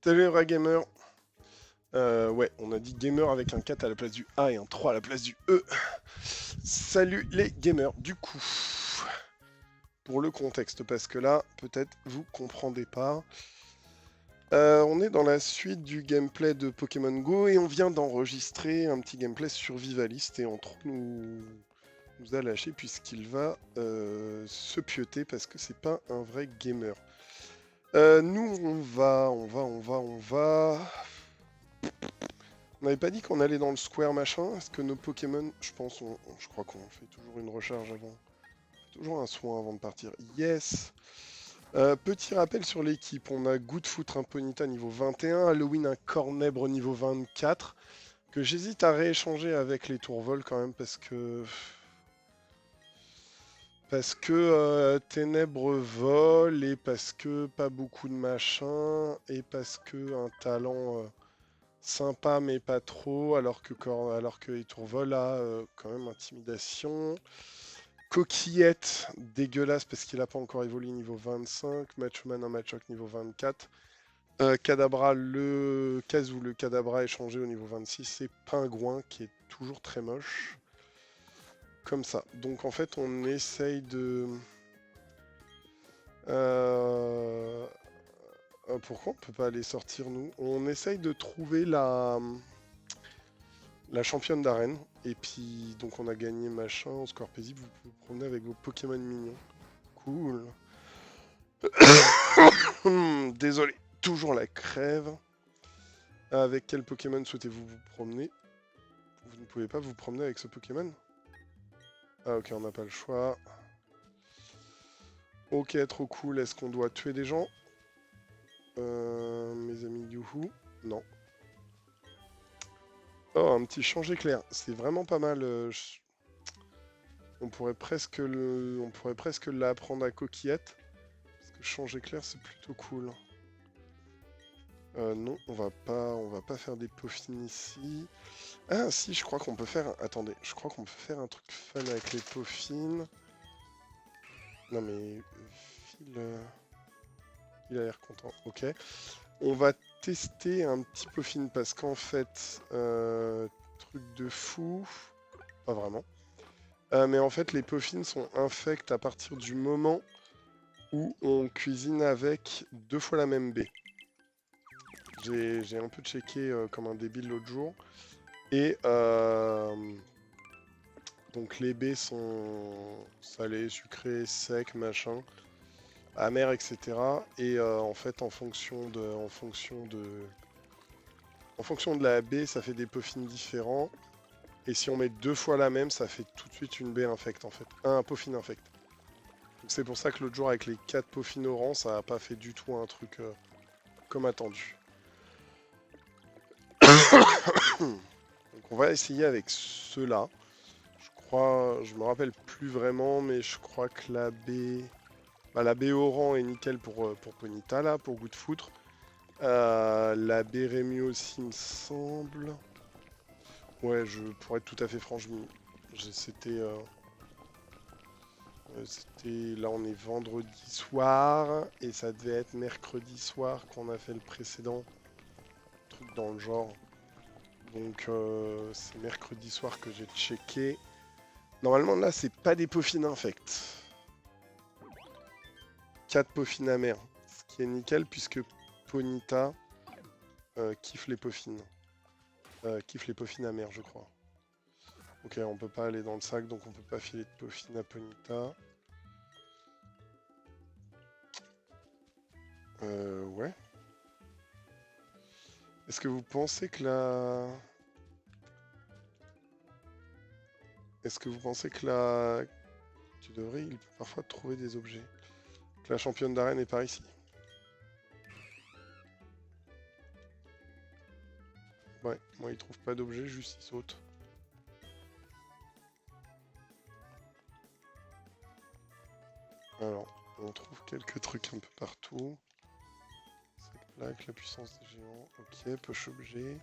Salut les vrais gamers. Ouais, on a dit gamer avec un 4 à la place du A et un 3 à la place du E. Salut les gamers. Du coup, pour le contexte, parce que là, peut-être vous comprendez pas. On est dans la suite du gameplay de Pokémon Go et on vient d'enregistrer un petit gameplay survivaliste et entre nous a lâché puisqu'il va se pioter parce que c'est pas un vrai gamer. Nous, on va. On n'avait pas dit qu'on allait dans le square machin? Est-ce que nos Pokémon, je pense, je crois qu'on fait toujours une recharge avant. Toujours un soin avant de partir. Yes! Petit rappel sur l'équipe, on a Goodfoot, un Ponyta niveau 21, Halloween, un Cornèbre niveau 24, que j'hésite à rééchanger avec les Tourvols quand même parce que... Ténèbres vol et parce que pas beaucoup de machin et parce que un talent sympa mais pas trop alors que Etourvol a quand même intimidation. Coquillette dégueulasse parce qu'il n'a pas encore évolué niveau 25. Machoman un Machoc niveau 24. Kadabra le Kazoo le Kadabra échangé au niveau 26 et Pingouin qui est toujours très moche. Comme ça. Donc en fait on essaye de... pourquoi on peut pas aller sortir nous? On essaye de trouver la championne d'arène. Et puis donc on a gagné machin au score paisible. Vous pouvez vous promener avec vos Pokémon mignons. Cool. Désolé, toujours la crève. Avec quel Pokémon souhaitez-vous vous promener? Vous ne pouvez pas vous promener avec ce Pokémon? Ah ok, on n'a pas le choix. Ok, trop cool. Est-ce qu'on doit tuer des gens? Mes amis Youhou? Non. Oh, un petit change éclair. C'est vraiment pas mal. On pourrait presque l'apprendre à Coquillette. Parce que change éclair, c'est plutôt cool. Non, on va pas faire des peaufines ici. Ah si, je crois qu'on peut faire... Attendez, je crois qu'on peut faire un truc fun avec les peaufines. Non mais... Phil... Il a l'air content. Ok. On va tester un petit peaufine parce qu'en fait... truc de fou... Pas vraiment. Mais en fait, les peaufines sont infects à partir du moment où on cuisine avec 2 fois la même baie. J'ai un peu checké comme un débile l'autre jour. Et donc les baies sont salées, sucrées, secs, machin, amères, etc. Et en fait, en fonction de la baie, ça fait des peaufines différents. Et si on met 2 fois la même, ça fait tout de suite une baie infecte en fait. Un peaufine infect. Donc c'est pour ça que l'autre jour avec les 4 peaufines orangs, ça n'a pas fait du tout un truc comme attendu. Donc on va essayer avec ceux-là. Je me rappelle plus vraiment, mais je crois que la baie... Bah, la baie Oran est nickel pour Ponyta, là, pour Goût de Foutre. La baie Rému aussi, il me semble. Ouais, pour être tout à fait franc, c'était... Là, on est vendredi soir, et ça devait être mercredi soir qu'on a fait le précédent truc dans le genre. Donc, c'est mercredi soir que j'ai checké. Normalement, là, c'est pas des peaufines infects. 4 peaufines amères. Ce qui est nickel puisque Ponyta kiffe les peaufines. Kiffe les peaufines amères, je crois. Ok, on peut pas aller dans le sac, donc on peut pas filer de peaufine à Ponyta. Ouais. Est-ce que vous pensez que la... Est-ce que vous pensez que la... Tu devrais, il peut parfois trouver des objets. Que la championne d'arène est par ici. Ouais, moi il trouve pas d'objet, juste il saute. Alors, on trouve quelques trucs un peu partout. Cette plaque, la puissance des géants, ok, poche objet.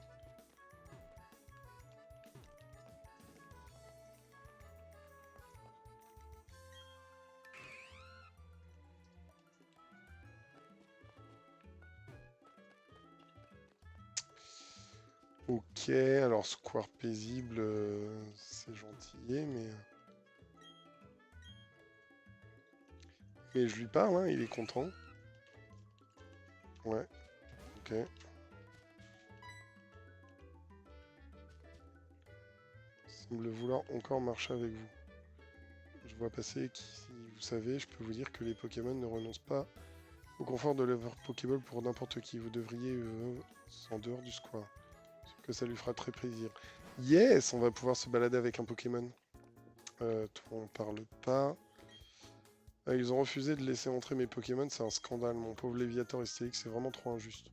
Ok, alors square paisible, c'est gentillet, mais je lui parle, hein, il est content. Ouais, ok. Semble vouloir encore marcher avec vous. Je vois passer qui, si vous savez, je peux vous dire que les Pokémon ne renoncent pas au confort de leur Pokéball pour n'importe qui. Vous devriez en dehors du square. Que ça lui fera très plaisir. Yes, on va pouvoir se balader avec un Pokémon. Toi, on parle pas. Ah, ils ont refusé de laisser entrer mes Pokémon, c'est un scandale. Mon pauvre Léviator et Stélix, c'est vraiment trop injuste.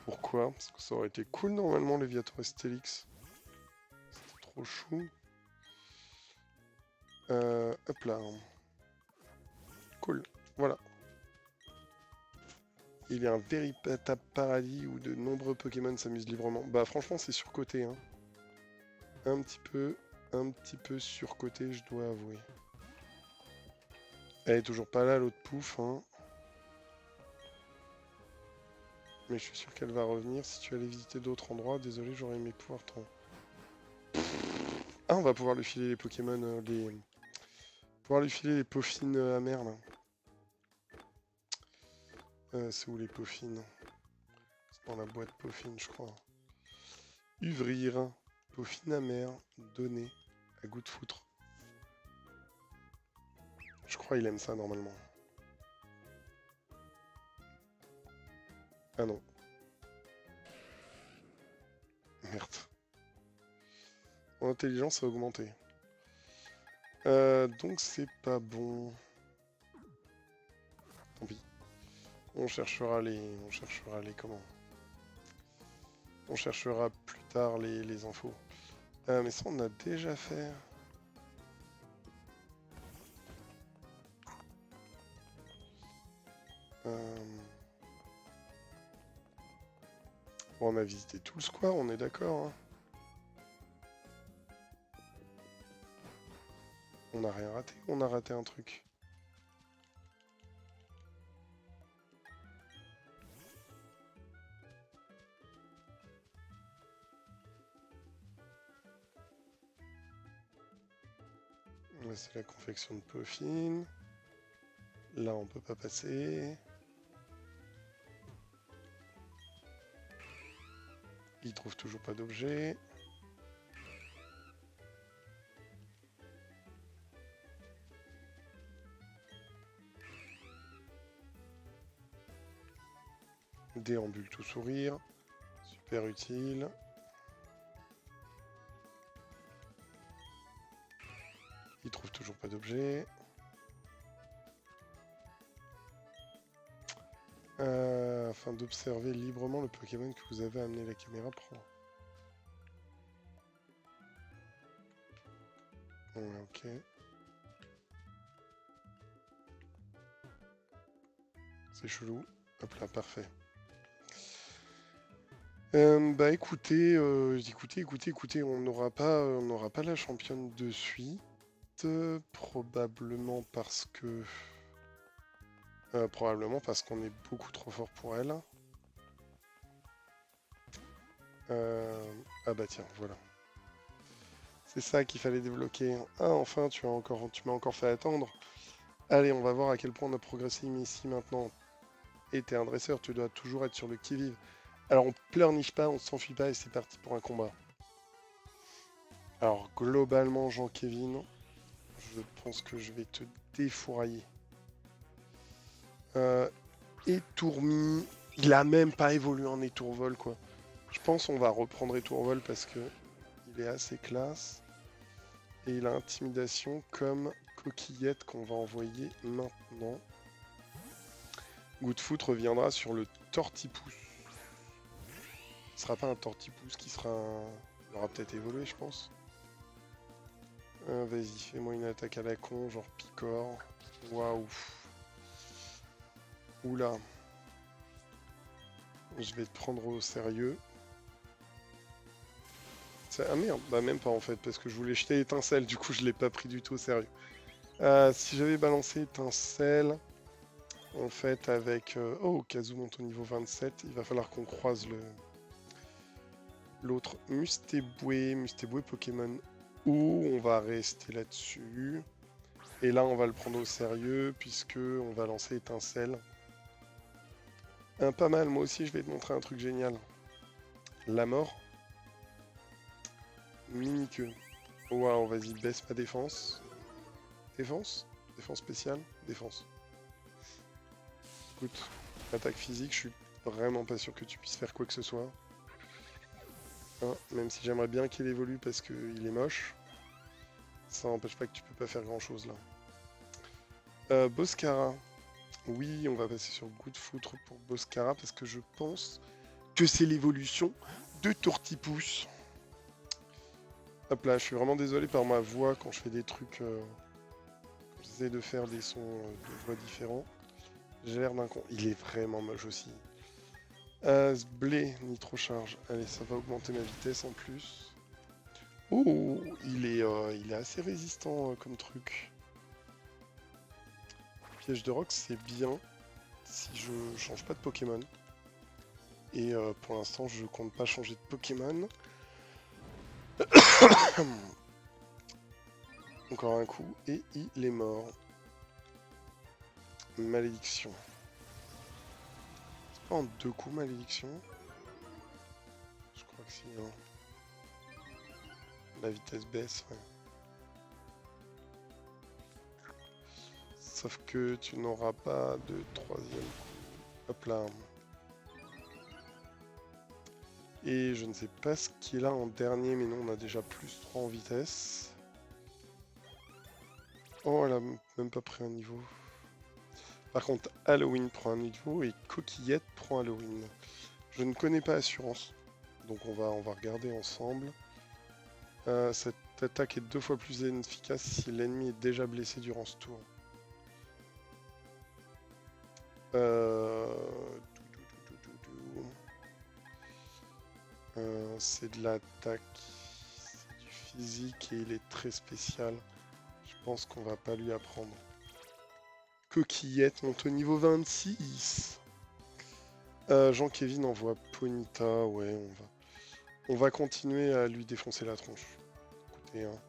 Pourquoi? Parce que ça aurait été cool normalement, Léviator et Stélix. C'était trop chou. Hop là. Cool. Voilà. Il y a un véritable paradis où de nombreux Pokémon s'amusent librement. Bah franchement, c'est surcoté, hein. Un petit peu surcoté, je dois avouer. Elle est toujours pas là, l'autre pouf, hein. Mais je suis sûr qu'elle va revenir. Si tu allais visiter d'autres endroits, désolé, j'aurais aimé pouvoir t'en... Ah, on va pouvoir lui filer les Pokémon, pouvoir lui filer les Pauphines amères, là. C'est où les Pauphines? C'est dans la boîte Pauphine, je crois. Uvrir. Pauphine amère. Donner. À goût de foutre. Je crois qu'il aime ça, normalement. Ah non. Merde. Mon intelligence a augmenté. Donc c'est pas bon. Tant pis. On cherchera les... comment? On cherchera plus tard les infos. Mais ça, on a déjà fait. Bon, on a visité tout le square, on est d'accord, hein. On n'a rien raté, on a raté un truc. Là, c'est la confection de Pauphine. Là, on peut pas passer. Il trouve toujours pas d'objet. Déambule tout sourire. Super utile. Il trouve toujours pas d'objet. Afin d'observer librement le Pokémon que vous avez amené, la caméra prend. Ouais, ok. C'est chelou. Hop là, parfait. Bah écoutez, écoutez, on n'aura pas la championne de suite, probablement parce qu'on est beaucoup trop fort pour elle. Ah bah tiens, voilà. C'est ça qu'il fallait débloquer. Ah enfin, tu m'as encore fait attendre. Allez, on va voir à quel point on a progressé ici maintenant. Et t'es un dresseur, tu dois toujours être sur le qui-vive. Alors on pleurniche pas, on s'enfuit pas et c'est parti pour un combat. Alors globalement, Jean-Kévin, je pense que je vais te défourailler. Étourmi, il a même pas évolué en étourvol quoi. Je pense qu'on va reprendre étourvol parce que il est assez classe. Et il a intimidation comme coquillette qu'on va envoyer maintenant. Goût de foot reviendra sur le tortipousse. Ce sera pas un tortipousse qui sera un... Il aura peut-être évolué je pense. Vas-y, fais-moi une attaque à la con, genre picor. Waouh. Oula. Je vais te prendre au sérieux. Ah merde, bah même pas en fait, parce que je voulais jeter étincelle, du coup je l'ai pas pris du tout au sérieux. Si j'avais balancé étincelle, en fait avec... Oh, Kazu monte au niveau 27, il va falloir qu'on croise L'autre, Mustéboué. Mustéboué Pokémon où on va rester là-dessus. Et là, on va le prendre au sérieux puisque on va lancer Étincelle. Pas mal, moi aussi, je vais te montrer un truc génial. La mort. Mini-queue. Waouh, vas-y, baisse ma défense. Défense? Défense spéciale? Défense. Écoute, attaque physique, je suis vraiment pas sûr que tu puisses faire quoi que ce soit. Hein, même si j'aimerais bien qu'il évolue parce qu'il est moche. Ça n'empêche pas que tu peux pas faire grand chose là. Boscara. Oui, on va passer sur Good Foutre pour Boscara parce que je pense que c'est l'évolution de Tourtipousse. Hop là, je suis vraiment désolé par ma voix quand je fais des trucs. J'essaie de faire des sons de voix différents. J'ai l'air d'un con. Il est vraiment moche aussi. Blé, nitro-charge. Allez, ça va augmenter ma vitesse en plus. Oh, il est assez résistant comme truc. Piège de roc, c'est bien si je change pas de Pokémon. Et pour l'instant, je compte pas changer de Pokémon. Encore un coup, et il est mort. Malédiction. C'est pas en 2 coups, malédiction? Je crois que si, hein. La vitesse baisse, ouais. Sauf que tu n'auras pas de 3e coup. Hop là. Et je ne sais pas ce qu'il a en dernier, mais non, on a déjà plus 3 en vitesse. Oh, elle a même pas pris un niveau. Par contre, Halloween prend un niveau et Coquillette prend Halloween. Je ne connais pas Assurance, donc on va regarder ensemble. Cette attaque est 2 fois plus efficace si l'ennemi est déjà blessé durant ce tour. C'est de l'attaque, c'est du physique et il est très spécial. Je pense qu'on va pas lui apprendre. Coquillette monte au niveau 26. Jean-Kévin envoie Ponyta, ouais, on va continuer à lui défoncer la tronche. Écoutez, hein,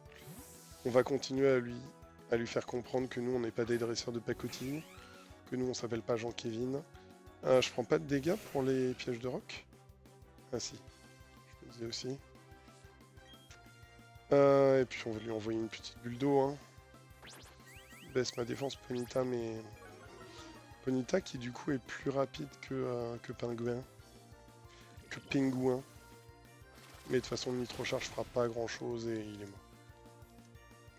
on va continuer à lui faire comprendre que nous, on n'est pas des dresseurs de pacotille, que nous, on s'appelle pas Jean-Kévin. Je prends pas de dégâts pour les pièges de roc? Ah si, je me disais aussi. Et puis on va lui envoyer une petite bulle d'eau. Hein. Baisse ma défense Ponyta, mais... Ponyta qui du coup est plus rapide que Pingouin. Que Pingouin. Mais de toute façon, le nitro-charge fera pas grand chose et il est mort.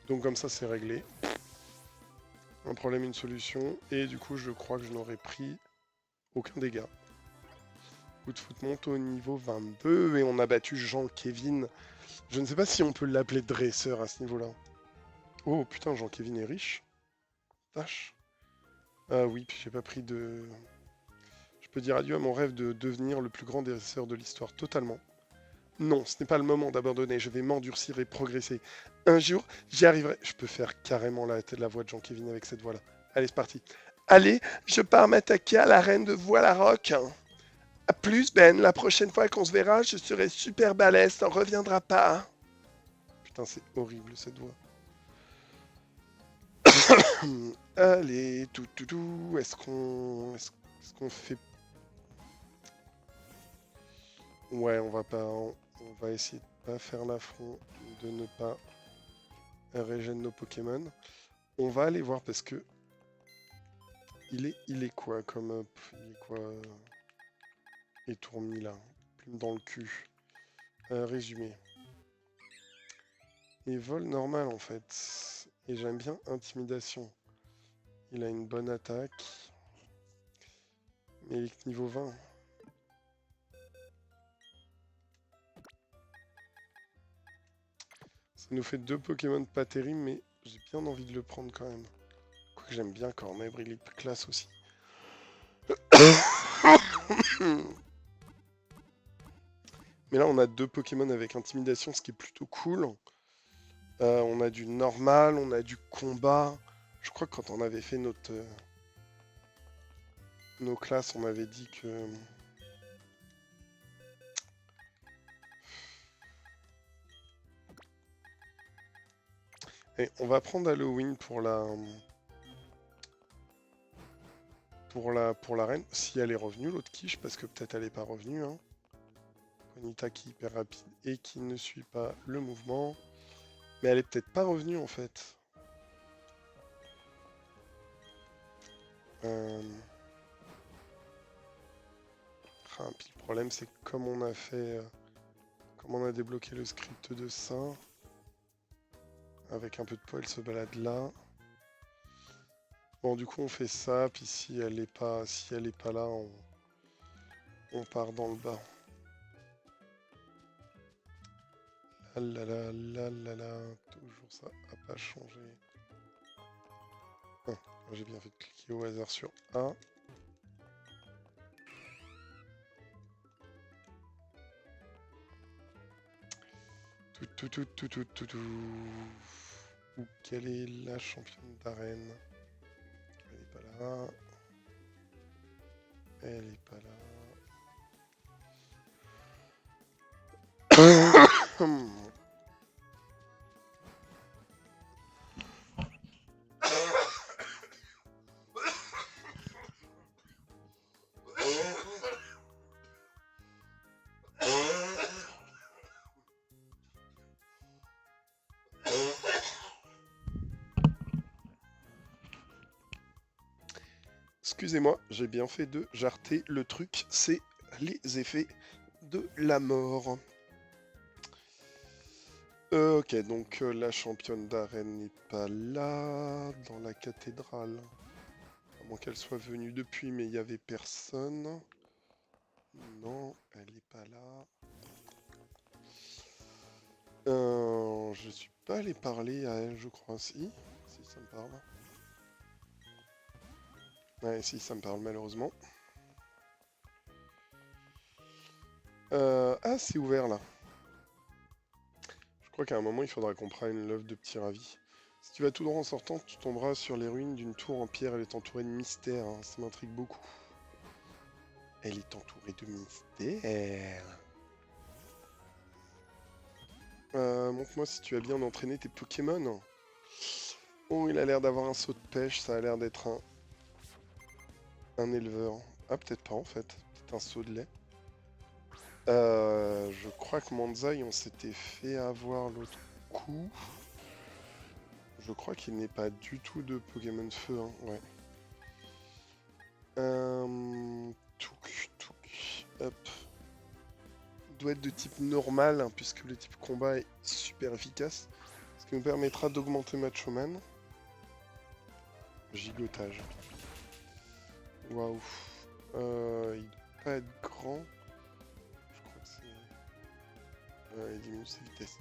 Donc comme ça, c'est réglé. Un problème, une solution. Et du coup, je crois que je n'aurais pris aucun dégât. Coup de foot monte au niveau 22 et on a battu Jean-Kévin. Je ne sais pas si on peut l'appeler dresseur à ce niveau-là. Oh putain, Jean-Kévin est riche. Tâche. Ah oui, puis j'ai pas pris de... Je peux dire adieu à mon rêve de devenir le plus grand dresseur de l'histoire totalement. Non, ce n'est pas le moment d'abandonner, je vais m'endurcir et progresser. Un jour, j'y arriverai. Je peux faire carrément la voix de Jean-Kévin avec cette voix-là. Allez, c'est parti. Allez, je pars m'attaquer à la reine de Voile-à-Roc. A plus, Ben, la prochaine fois qu'on se verra, je serai super balèze, t'en reviendras pas. Putain, c'est horrible cette voix. Allez, tout. Est-ce qu'on fait... Ouais, on va essayer de pas faire l'affront, de ne pas régénérer nos Pokémon. On va aller voir parce que il est quoi comme il est quoi étourmi là, plume dans le cul. Résumé. Et vol normal en fait. Et j'aime bien intimidation. Il a une bonne attaque. Mais il est niveau 20. Ça nous fait 2 Pokémon pas terribles, mais j'ai bien envie de le prendre quand même. Quoique j'aime bien Cornèbre, il est classe aussi. Mais là, on a 2 Pokémon avec intimidation, ce qui est plutôt cool. On a du normal, on a du combat. Je crois que quand on avait fait nos classes, on avait dit que... Et on va prendre Halloween pour la reine, si elle est revenue, l'autre quiche, parce que peut-être elle est pas revenue. Hein. Bonita qui est hyper rapide et qui ne suit pas le mouvement. Mais elle est peut-être pas revenue en fait. Puis le problème c'est que comme on a fait... comme on a débloqué le script de ça, avec un peu de poids, elle se balade là. Bon, du coup, on fait ça, puis si elle est pas là, on part dans le bas. Là, là, là, là, là, là, toujours ça a pas changé. Ah, j'ai bien fait de cliquer au hasard sur A. Tout. Quelle est la championne d'arène? Elle est pas là. Elle est pas là. Excusez-moi, j'ai bien fait de jarter le truc, c'est les effets de la mort. Ok, donc la championne d'arène n'est pas là, dans la cathédrale. À moins qu'elle soit venue depuis, mais il n'y avait personne. Non, elle n'est pas là. Je suis pas allé parler à elle, je crois. Si ça me parle. Ouais, si, ça me parle malheureusement. Ah, c'est ouvert là. Je crois qu'à un moment, il faudra qu'on prenne l'œuvre de petit ravi. Si tu vas tout droit en sortant, tu tomberas sur les ruines d'une tour en pierre. Elle est entourée de mystères. Hein. Ça m'intrigue beaucoup. Elle est entourée de mystères. Montre-moi si tu as bien entraîné tes Pokémon. Oh, il a l'air d'avoir un saut de pêche. Ça a l'air d'être un éleveur. Ah, peut-être pas en fait. Peut-être un saut de lait. Je crois que Manzai, on s'était fait avoir l'autre coup. Je crois qu'il n'est pas du tout de Pokémon Feu, hein. Ouais. Touk. Hop. Il doit être de type normal, hein, puisque le type combat est super efficace. Ce qui nous permettra d'augmenter Machoman. Gigotage. Waouh. Il doit pas être grand. Je crois que c'est... il diminue ses vitesses.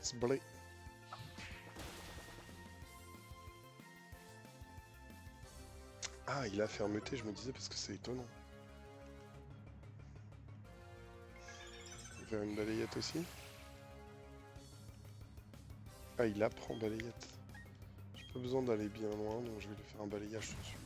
Sblé. Ah, il a fermeté, je me disais, parce que c'est étonnant. Il va faire une balayette aussi. Ah, il apprend balayette. J'ai pas besoin d'aller bien loin, donc je vais lui faire un balayage tout de suite.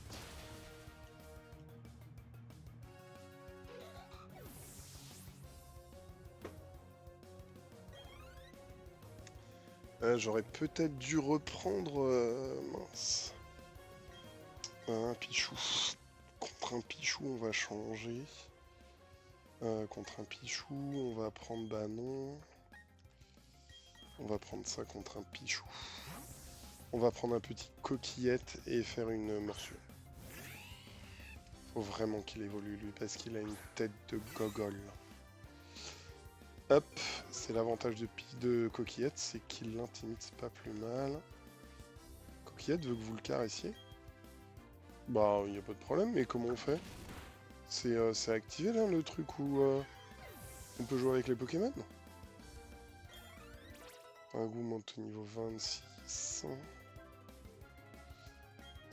J'aurais peut-être dû reprendre... mince. Un Pichou. Contre un Pichou, on va changer. Contre un Pichou, on va prendre... Bah non. On va prendre ça contre un Pichou. On va prendre un petit Coquillette et faire une morsure. Faut vraiment qu'il évolue lui, parce qu'il a une tête de gogol. Hop, c'est l'avantage de Coquillette, c'est qu'il l'intimide pas plus mal. Coquillette veut que vous le caressiez? Bah, il n'y a pas de problème, mais comment on fait? C'est activé là le truc où on peut jouer avec les Pokémon? Un goût monte au niveau 26.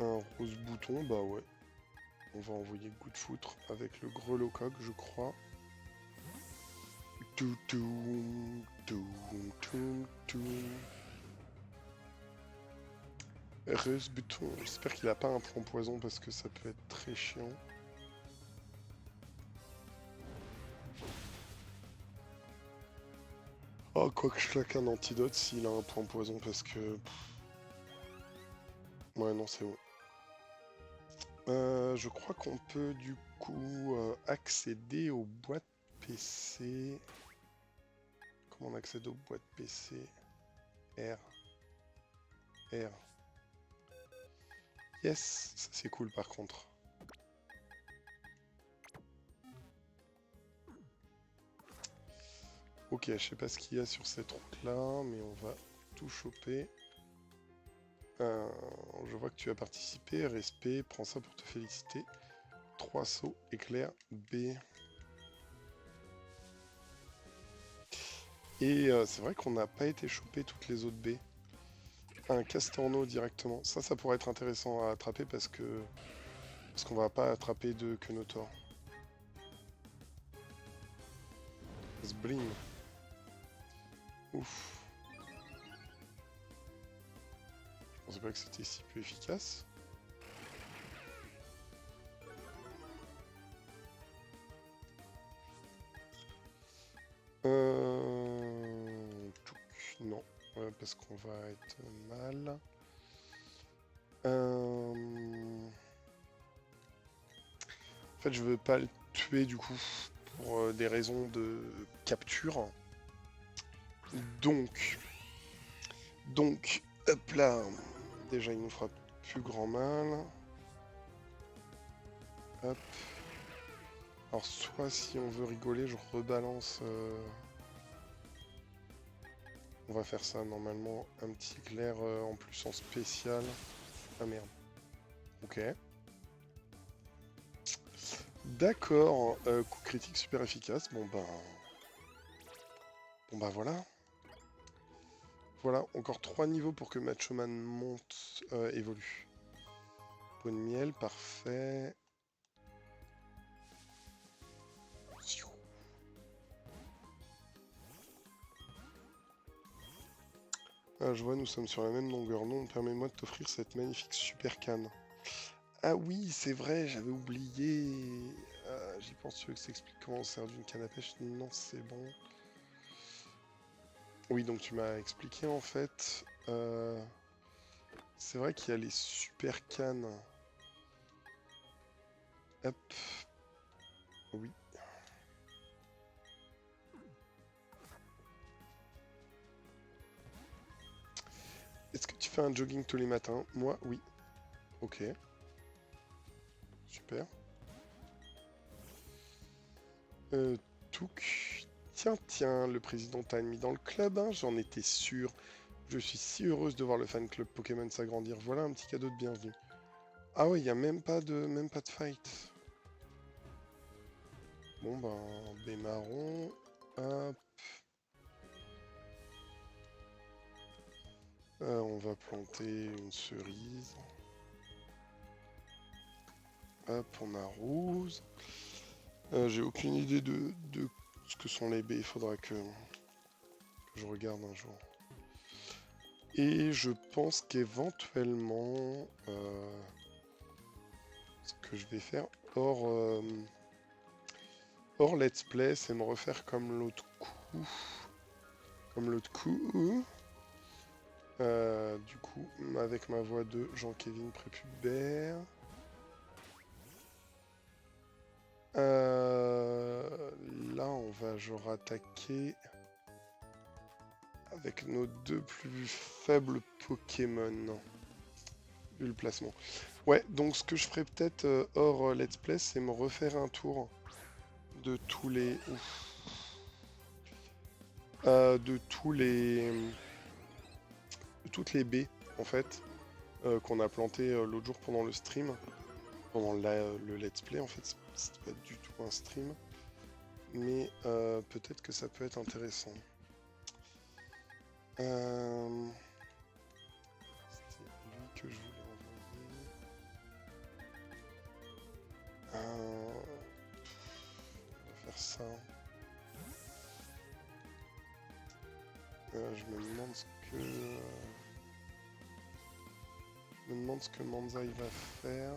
Un rose bouton, bah ouais. On va envoyer coup de foutre avec le Grelocoq, je crois. Rose bouton. J'espère qu'il a pas un plomb poison parce que ça peut être très chiant. Oh, quoi que je claque un antidote s'il a un point poison parce que... Ouais, non, c'est bon. Je crois qu'on peut du coup accéder aux boîtes PC. Comment on accède aux boîtes PC? R. R. Yes, ça c'est cool par contre. Ok, je sais pas ce qu'il y a sur cette route là, mais on va tout choper. Je vois que tu as participé, respect, prends ça pour te féliciter. 3 sauts, éclair, B. Et c'est vrai qu'on n'a pas été choper toutes les autres B. Un castorno directement. Ça pourrait être intéressant à attraper parce qu'on va pas attraper de Kenotor. Sbling. Ouf. Je pensais pas que c'était si peu efficace. Non, parce qu'on va être mal. En fait, je veux pas le tuer du coup pour des raisons de capture. Donc, hop là. Déjà, il nous fera plus grand mal. Hop. Alors, soit si on veut rigoler, je rebalance. On va faire ça normalement. Un petit clair en plus en spécial. Ah merde. Ok. D'accord. Coup critique super efficace. Bon bah voilà. Voilà, encore 3 niveaux pour que Machoman monte, évolue. Bonne miel, parfait. Ah, je vois, nous sommes sur la même longueur. Non, permets-moi de t'offrir cette magnifique super canne. Ah oui, c'est vrai, j'avais oublié. J'y pense, tu veux que ça explique comment on sert d'une canne à pêche? Non, c'est bon. Oui, donc tu m'as expliqué en fait. C'est vrai qu'il y a les super cannes. Hop. Oui. Est-ce que tu fais un jogging tous les matins? Moi, oui. Ok. Super. Touk. Tiens, le président t'a admis dans le club, hein, j'en étais sûr. Je suis si heureuse de voir le fan club Pokémon s'agrandir. Voilà un petit cadeau de bienvenue. Ah ouais, il n'y a même pas de fight. Bon ben, B marron. Hop. On va planter une cerise. Hop, on arrose. J'ai aucune idée de ce que sont les baies. Il faudra que je regarde un jour. Et je pense qu'éventuellement, ce que je vais faire hors let's play, c'est me refaire comme l'autre coup. Du coup, avec ma voix de Jean-Kévin prépubère. Là, on va genre attaquer avec nos 2 plus faibles Pokémon. Vu le placement. Ouais, donc ce que je ferai peut-être hors let's play, c'est me refaire un tour de tous les... de tous les... de toutes les baies, en fait, qu'on a plantées l'autre jour pendant le stream. Pendant le let's play, en fait, c'est pas du tout un stream. Mais peut-être que ça peut être intéressant. C'était lui que je voulais envoyer. On va faire ça. Je me demande ce que... Je me demande ce que Manzai va faire.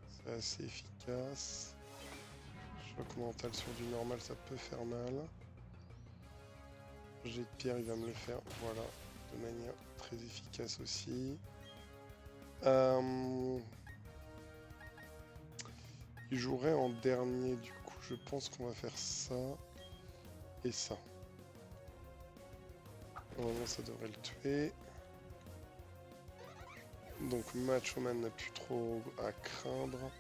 C'est assez efficace. Choc mental sur du normal, ça peut faire mal. jet de pierre, il va me le faire, voilà, de manière très efficace aussi. Il jouerait en dernier, du coup je pense qu'on va faire ça et ça. Normalement ça devrait le tuer. Donc Macho Man n'a plus trop à craindre.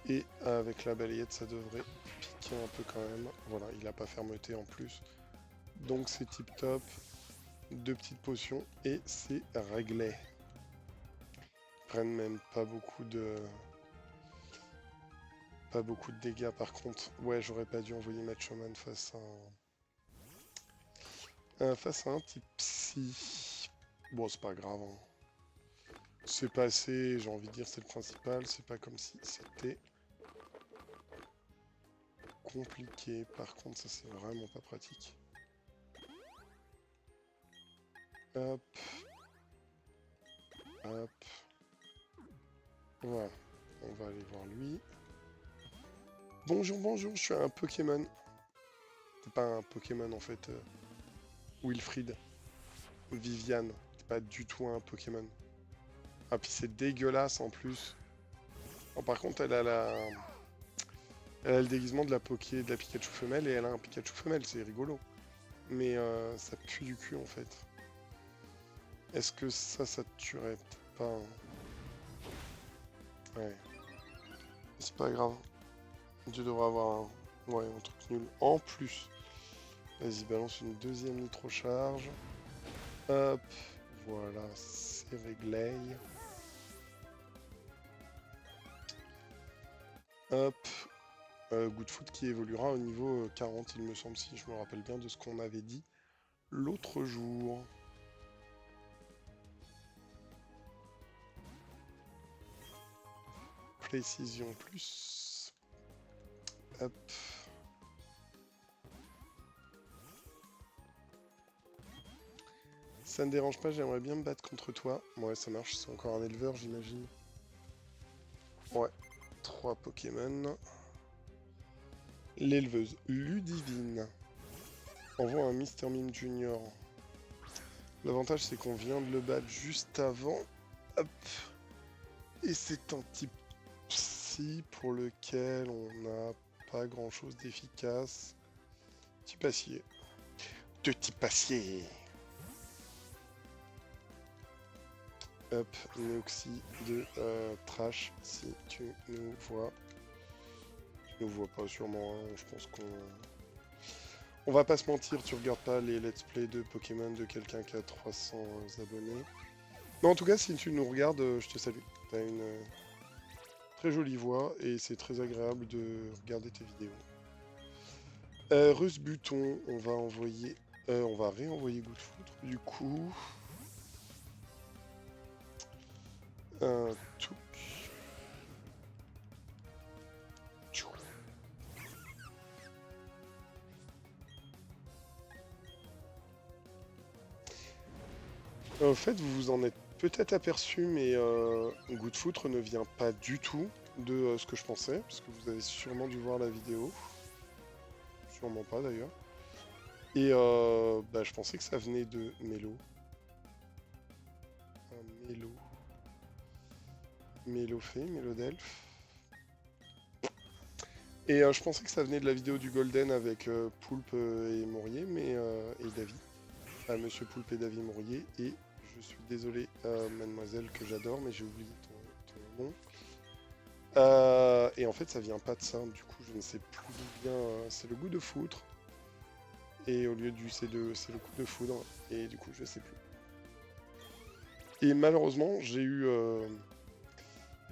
Et avec la balayette ça devrait piquer un peu quand même. Voilà, il n'a pas fermeté en plus. Donc c'est tip top. 2 petites potions et c'est réglé. Ils prennent même pas beaucoup de dégâts par contre. Ouais, j'aurais pas dû envoyer Macho Man face à un type psy. Bon, c'est pas grave, hein. C'est passé, j'ai envie de dire c'est le principal, c'est pas comme si c'était compliqué. Par contre, ça c'est vraiment pas pratique. Hop. Hop. Voilà. On va aller voir lui. Bonjour, bonjour, je suis un Pokémon. C'est pas un Pokémon en fait. Wilfried. Viviane. C'est pas du tout un Pokémon. Ah, puis c'est dégueulasse en plus. Bon, par contre, elle a le déguisement de la Pikachu femelle et elle a un Pikachu femelle, c'est rigolo. Mais ça pue du cul en fait. Est-ce que ça te tuerait? Peut-être pas, hein. Ouais. C'est pas grave. Tu devrais avoir un truc nul. En plus. Vas-y, balance une deuxième nitro-charge. Hop. Voilà, c'est réglé. Hop. Good Foot qui évoluera au niveau 40, il me semble, si je me rappelle bien de ce qu'on avait dit l'autre jour. Précision plus. Hop. Ça ne dérange pas, j'aimerais bien me battre contre toi. Ouais, ça marche, c'est encore un éleveur, j'imagine. Ouais, 3 Pokémon. L'éleveuse Ludivine envoie un Mr. Mime Junior. L'avantage, c'est qu'on vient de le battre juste avant. Hop. Et c'est un type psy pour lequel on n'a pas grand chose d'efficace. Type acier. De type acier. Hop, Néoxy de Trash, si tu nous vois. Tu nous vois pas sûrement, hein, je pense qu'on... On va pas se mentir, tu regardes pas les let's play de Pokémon de quelqu'un qui a 300 abonnés. Mais en tout cas, si tu nous regardes, je te salue. T'as une très jolie voix et c'est très agréable de regarder tes vidéos. Russe Buton, on va envoyer... on va réenvoyer Good Foot, du coup... Touc. En fait, vous vous en êtes peut-être aperçu, mais Good Foot ne vient pas du tout de ce que je pensais, parce que vous avez sûrement dû voir la vidéo. Sûrement pas d'ailleurs. Et je pensais que ça venait de Mélo. Un Mélo. Mélofée, Mélodelph. Et je pensais que ça venait de la vidéo du Golden avec Poulpe et Mourier, et Davy. Monsieur Poulpe et Davy Mourier. Et je suis désolé, mademoiselle, que j'adore, mais j'ai oublié ton nom. Et en fait, ça vient pas de ça. Du coup, je ne sais plus d'où vient. C'est le goût de foutre. Et au lieu du c'est le coup de foudre. Et du coup, je sais plus. Et malheureusement, j'ai eu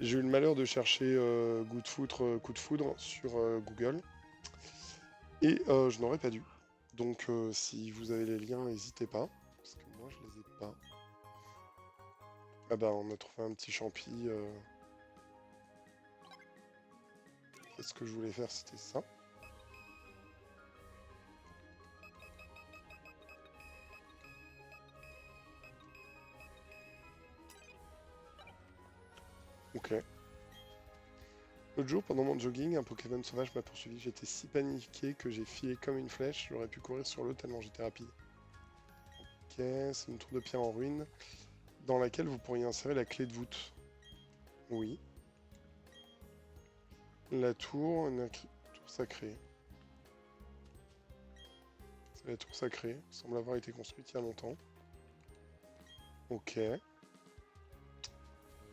le malheur de chercher goût de foutre, coup de foudre sur Google. Et je n'aurais pas dû. Donc, si vous avez les liens, n'hésitez pas. Parce que moi, je les ai pas. Ah bah, on a trouvé un petit champi. Ce que je voulais faire, c'était ça. Ok. L'autre jour, pendant mon jogging, un Pokémon sauvage m'a poursuivi. J'étais si paniqué que j'ai filé comme une flèche. J'aurais pu courir sur l'eau tellement j'étais rapide. c'est une tour de pierre en ruine dans laquelle vous pourriez insérer la clé de voûte. Oui. La tour, tour sacrée. C'est la tour sacrée, semble avoir été construite il y a longtemps. Ok.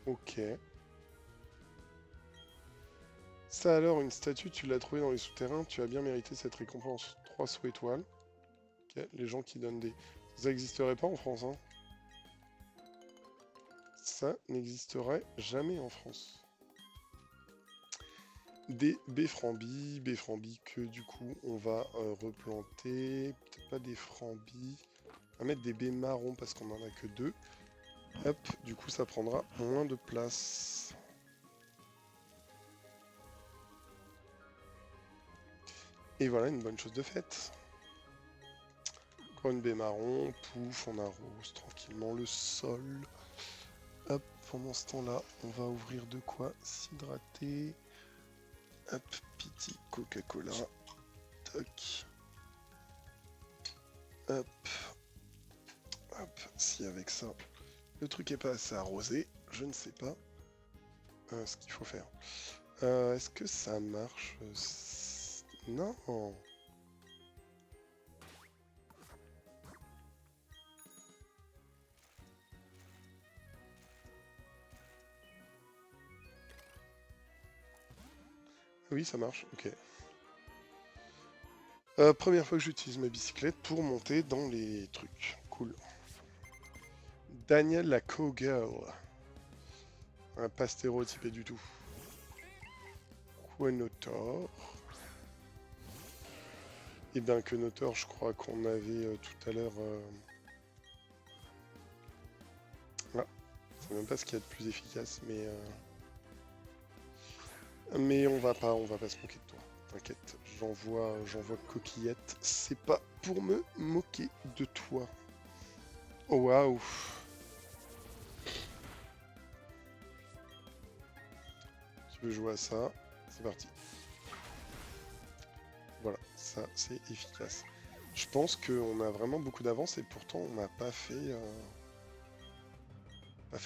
Ok. Ça alors, une statue, tu l'as trouvée dans les souterrains, tu as bien mérité cette récompense. 3 sous étoiles. Ok, les gens qui donnent des... Ça n'existerait pas en France, hein. Ça n'existerait jamais en France. Des befframbis que du coup on va replanter. Peut-être pas des frambis. On va mettre des baies marrons parce qu'on en a que 2. Hop, du coup ça prendra moins de place. Et voilà une bonne chose de faite. Encore une baie marron, pouf, on arrose tranquillement le sol. Hop, pendant ce temps-là, on va ouvrir de quoi s'hydrater. Hop, petit Coca-Cola. Toc. Hop. Hop, si avec ça, le truc est pas assez arrosé, je ne sais pas ce qu'il faut faire. Est-ce que ça marche? Non. Oui, ça marche, ok. Première fois que j'utilise ma bicyclette pour monter dans les trucs. Cool. Daniel la cowgirl. Pas stéréotypé du tout. Quenotor. Et bien Quenotor, je crois qu'on avait tout à l'heure... Ah, je sais même pas ce qu'il y a de plus efficace, mais on va pas se moquer de toi. T'inquiète, j'envoie coquillette. C'est pas pour me moquer de toi. Oh waouh. Tu veux jouer à ça? C'est parti. Voilà, ça c'est efficace. Je pense qu'on a vraiment beaucoup d'avance et pourtant on n'a pas fait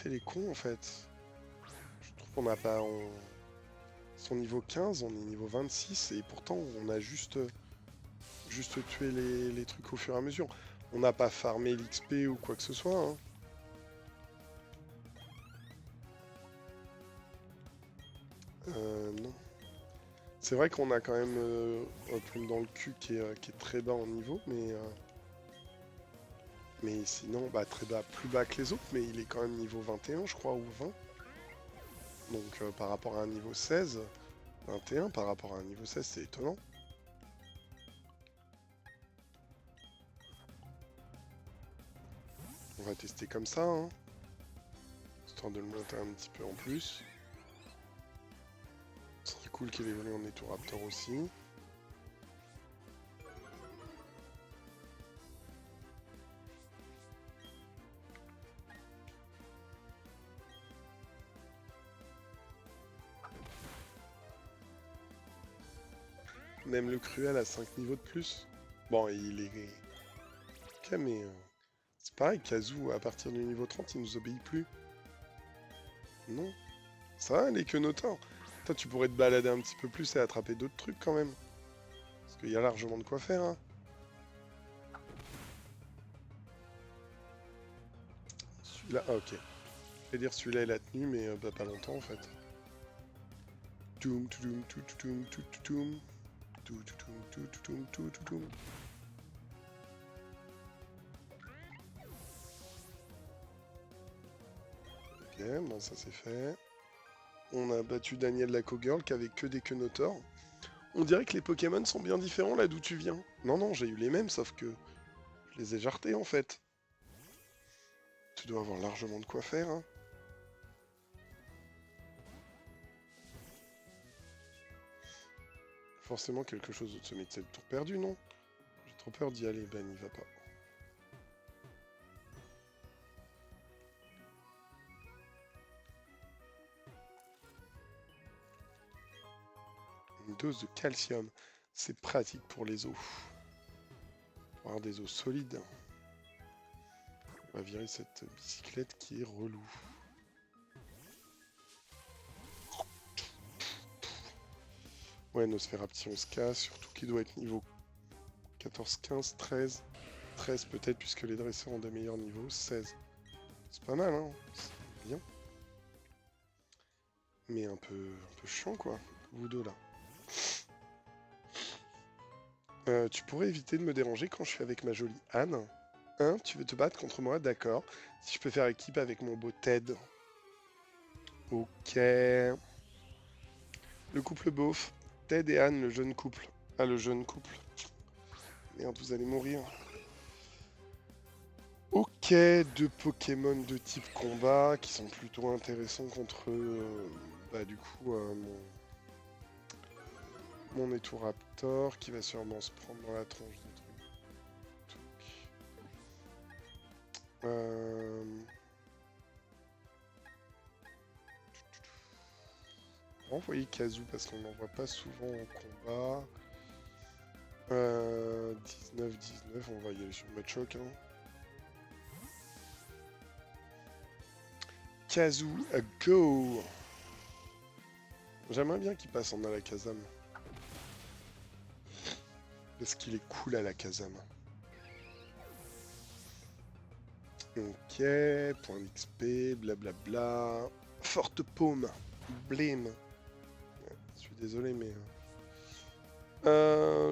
les cons en fait. Je trouve qu'on n'a pas... Son niveau 15, on est niveau 26 et pourtant on a juste tué les trucs au fur et à mesure. On n'a pas farmé l'XP ou quoi que ce soit. Hein. Non. C'est vrai qu'on a quand même un plume dans le cul qui est très bas en niveau, mais sinon, bah, très bas, plus bas que les autres, mais il est quand même niveau 21, je crois, ou 20. Donc par rapport à un niveau 16, 21 par rapport à un niveau 16, c'est étonnant. On va tester comme ça, hein, histoire de le monter un petit peu en plus. Ce serait cool qu'il évolue en Etoraptor aussi. Même le cruel a 5 niveaux de plus. Bon, il est... Ok, mais... c'est pareil, Kazu, à partir du niveau 30, il nous obéit plus. Non. Ça va, les quenotteurs. Toi, tu pourrais te balader un petit peu plus et attraper d'autres trucs quand même. Parce qu'il y a largement de quoi faire, hein. Celui-là, ah, ok. Je vais dire celui-là il a tenu, mais bah, pas longtemps en fait. Toum, toutoum, toutoum, toutoum. Toutoum, toutoum, toutoum. Ok, bon ça c'est fait. On a battu Daniel la Cowgirl qui avait que des quenotteurs. On dirait que les Pokémon sont bien différents là d'où tu viens. Non, non, j'ai eu les mêmes, sauf que je les ai jartés en fait. Tu dois avoir largement de quoi faire, hein. Forcément quelque chose de ce métier de tour perdu, non? J'ai trop peur d'y aller, ben n'y va pas. Une dose de calcium, c'est pratique pour les os. Pour avoir des os solides. On va virer cette bicyclette qui est relou. Ouais, Nosferapti, on se casse, surtout qu'il doit être niveau 14, 15, 13. 13 peut-être, puisque les dresseurs ont des meilleurs niveaux. 16. C'est pas mal, hein. C'est bien. Mais un peu chiant, quoi. Vous deux, là. Tu pourrais éviter de me déranger quand je suis avec ma jolie Anne. Hein, tu veux te battre contre moi? D'accord. Si je peux faire équipe avec mon beau Ted. Ok. Le couple beauf. Ted et Anne, le jeune couple. Ah, le jeune couple. Merde, vous allez mourir. Ok, deux Pokémon de type combat qui sont plutôt intéressants contre du coup mon Etoraptor qui va sûrement se prendre dans la tronche des trucs. On va envoyer Kazu parce qu'on n'en voit pas souvent en combat. 19, on va y aller sur le Machoc. Hein. Kazu, a go! J'aimerais bien qu'il passe en Alakazam. Parce qu'il est cool à l'Alakazam. Ok, point d'XP, blablabla. Forte paume, blim. Je suis désolé, mais...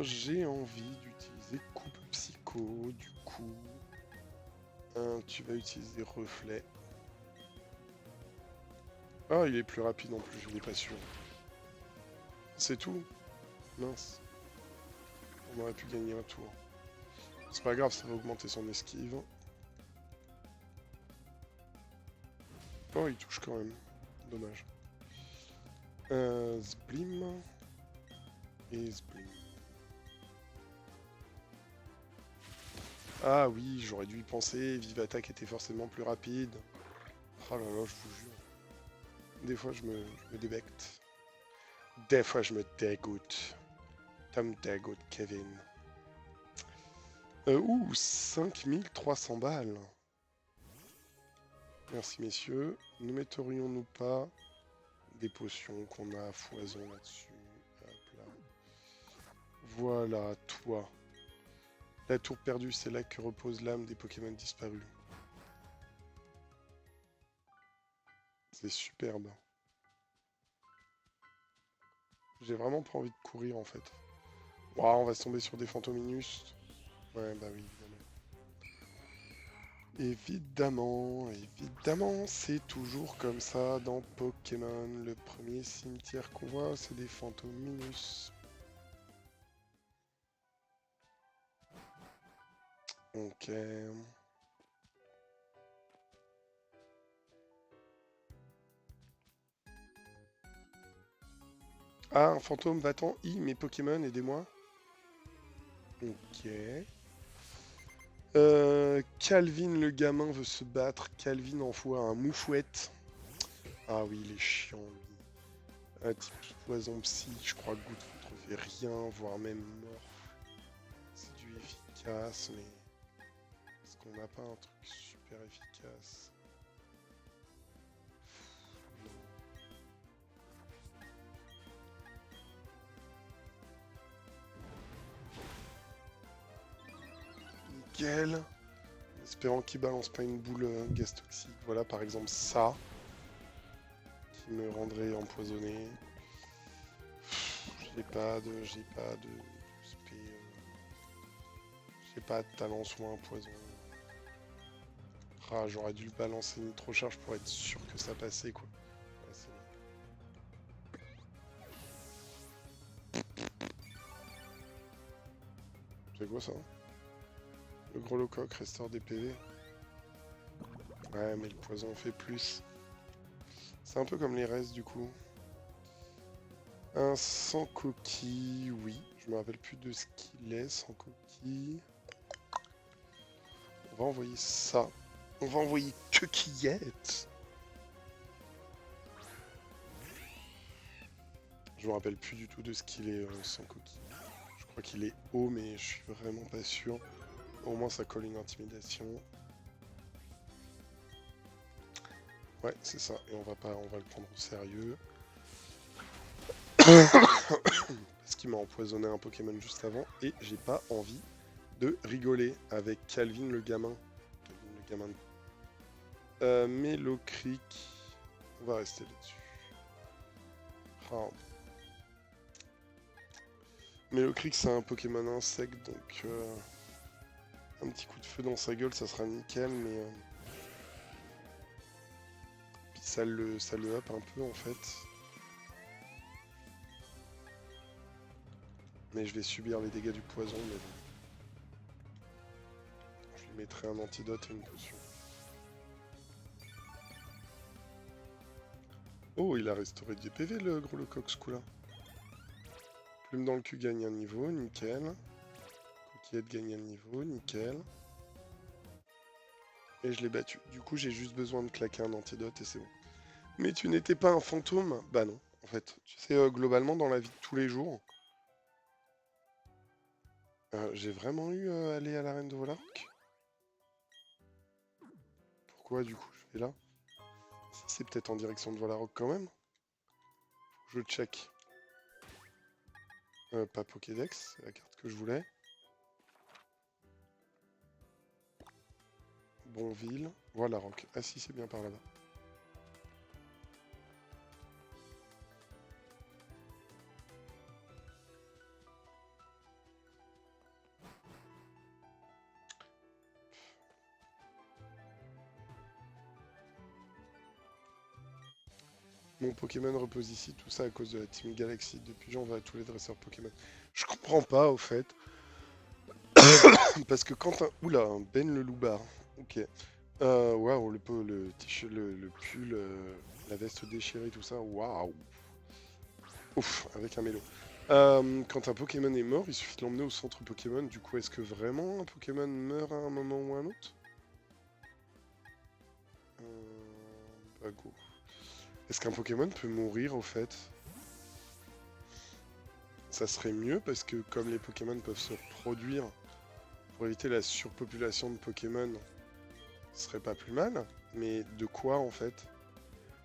j'ai envie d'utiliser coupe psycho, du coup. Tu vas utiliser reflet. Ah, il est plus rapide en plus, je n'ai pas sûr. C'est tout? Mince. On aurait pu gagner un tour. C'est pas grave, ça va augmenter son esquive. Oh, il touche quand même. Dommage. Zblim. Et Zblim. Ah oui, j'aurais dû y penser. Vive Attaque était forcément plus rapide. Oh là là, je vous jure. Des fois, je me débecte. Des fois, je me dégoûte. Tom dégoûte, Kevin. Ouh, 5300 balles. Merci, messieurs. Nous metterions-nous pas des potions qu'on a à foison là-dessus? Hop là. Voilà, toi. La tour perdue, c'est là que repose l'âme des Pokémon disparus. C'est superbe. J'ai vraiment pas envie de courir en fait. Waouh, on va se tomber sur des Fantominus. Ouais, bah oui, évidemment. Évidemment, c'est toujours comme ça dans Pokémon. Le premier cimetière qu'on voit, c'est des Fantominus. Ok. Ah, un fantôme, va-t'en. Mes Pokémon, aidez-moi. Ok. Calvin le gamin veut se battre. Calvin envoie un moufouette. Ah oui, il est chiant lui. Un type poison psy, je crois que Goutte fait rien, voire même mort. C'est du efficace, mais est-ce qu'on n'a pas un truc super efficace? Nickel. Espérant qu'il balance pas une boule gaz toxique. Voilà par exemple ça. Qui me rendrait empoisonné. J'ai pas de spé, j'ai pas de talent soit un poison. Ah, j'aurais dû le balancer une trop charge pour être sûr que ça passait quoi. Ouais, c'est quoi ça? Le gros locoque restaure des PV. Ouais, mais le poison fait plus. C'est un peu comme les restes du coup. Un sans coquille, oui. Je me rappelle plus de ce qu'il est sans coquille. On va envoyer ça. On va envoyer Coquillette. Je me rappelle plus du tout de ce qu'il est sans coquille. Je crois qu'il est haut, mais je suis vraiment pas sûr. Au moins ça colle une intimidation. Ouais, c'est ça. Et on va le prendre au sérieux. Parce qu'il m'a empoisonné un Pokémon juste avant. Et j'ai pas envie de rigoler avec Calvin le gamin. Calvin le gamin. Melocric. On va rester là-dessus. Ah. Melocric, c'est un Pokémon insecte, donc un petit coup de feu dans sa gueule, ça sera nickel, mais puis ça le up un peu en fait. Mais je vais subir les dégâts du poison, mais bon. Je lui mettrai un antidote et une potion. Oh, il a restauré du PV le gros Lecoq ce coup-là. Plume dans le cul gagne un niveau, nickel. Coquillette gagne un niveau, nickel. Et je l'ai battu. Du coup, j'ai juste besoin de claquer un antidote et c'est bon. Mais tu n'étais pas un fantôme? Bah non, en fait. Tu sais, globalement, dans la vie de tous les jours, j'ai vraiment eu à aller à l'arène de Volarock? Pourquoi, du coup, je vais là? C'est peut-être en direction de Volarock quand même? Je check. Pas Pokédex, c'est la carte que je voulais. Bonville, Volarock. Ah si, c'est bien par là-bas. Mon Pokémon repose ici, tout ça à cause de la Team Galaxy. Depuis, j'en vais à tous les dresseurs Pokémon. Je comprends pas, au fait. Parce que quand un... Oula, un Ben le loupard. Ok. Waouh, le t-shirt, le pull, la veste déchirée, tout ça. Waouh. Ouf, avec un mélo. Quand un Pokémon est mort, il suffit de l'emmener au centre Pokémon. Du coup, est-ce que vraiment un Pokémon meurt à un moment ou à un autre? Bah go. Est-ce qu'un Pokémon peut mourir au fait? Ça serait mieux parce que comme les Pokémon peuvent se reproduire pour éviter la surpopulation de Pokémon, ce serait pas plus mal. Mais de quoi en fait?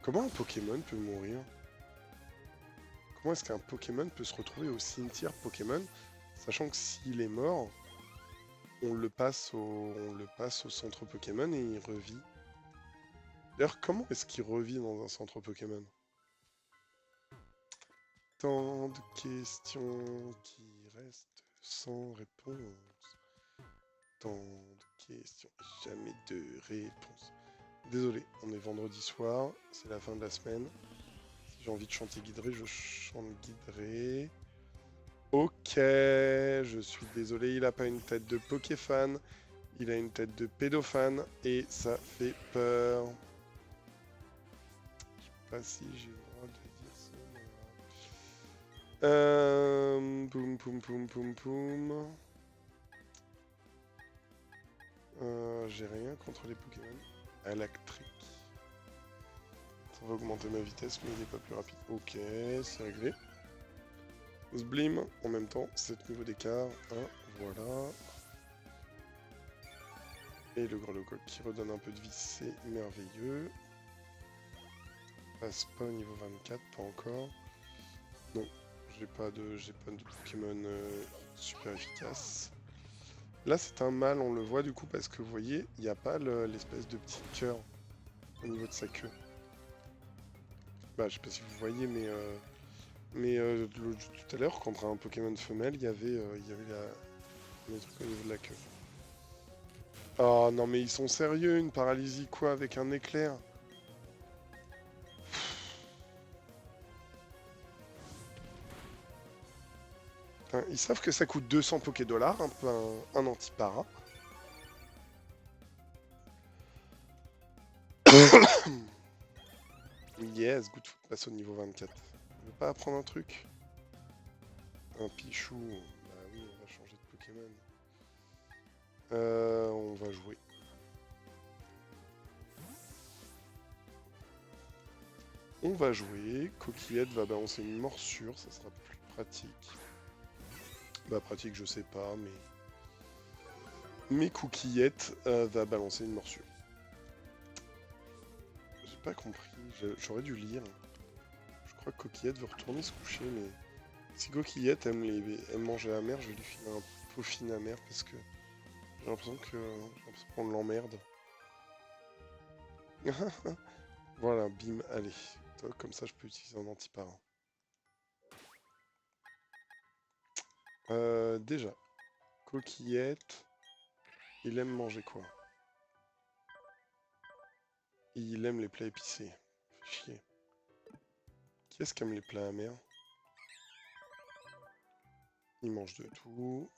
Comment un Pokémon peut mourir? Comment est-ce qu'un Pokémon peut se retrouver au cimetière Pokémon, sachant que s'il est mort, on le passe au centre Pokémon et il revit. D'ailleurs, comment est-ce qu'il revit dans un centre Pokémon? Tant de questions qui restent sans réponse. Tant de questions, jamais de réponse. Désolé, on est vendredi soir, c'est la fin de la semaine. Si j'ai envie de chanter Guidré, je chante Guidré. Ok, je suis désolé, il a pas une tête de Pokéfan, il a une tête de pédophane et ça fait peur. Je sais pas si j'ai le droit de dire ça. Poum poum poum poum poum. J'ai rien contre les Pokémon. Electric. Ça va augmenter ma vitesse, mais il n'est pas plus rapide. Ok, c'est réglé. Sblim, en même temps, 7 niveaux d'écart. Voilà. Et le grand Lecoq qui redonne un peu de vie, c'est merveilleux. Passe pas au niveau 24, pas encore. Non, j'ai pas de Pokémon super efficace. Là, c'est un mâle, on le voit du coup, parce que vous voyez, il n'y a pas l'espèce de petit cœur au niveau de sa queue. Bah, je sais pas si vous voyez, mais tout à l'heure, contre un Pokémon femelle, il y avait le truc au niveau de la queue. Oh non, mais ils sont sérieux, une paralysie quoi, avec un éclair? Putain, ils savent que ça coûte 200 Pokédollars, un peu un anti-para. Yes, Goodfoot passe au niveau 24. On veut pas apprendre un truc? Un Pichou. Bah oui, on va changer de Pokémon. On va jouer. On va jouer. Coquillette va balancer une morsure, ça sera plus pratique. Bah pratique, je sais pas, mais Coquillette va balancer une morsure. J'ai pas compris. J'aurais dû lire. Je crois que Coquillette veut retourner se coucher, mais si Coquillette aime manger amer, je vais lui filer un peaufiné amer parce que j'ai l'impression qu'on l'emmerde. Voilà, bim, allez. Toi, comme ça, je peux utiliser un antiparent. Déjà, Coquillette, il aime manger quoi? Il aime les plats épicés. Fait chier. Qui est-ce qui aime les plats amers? Il mange de tout.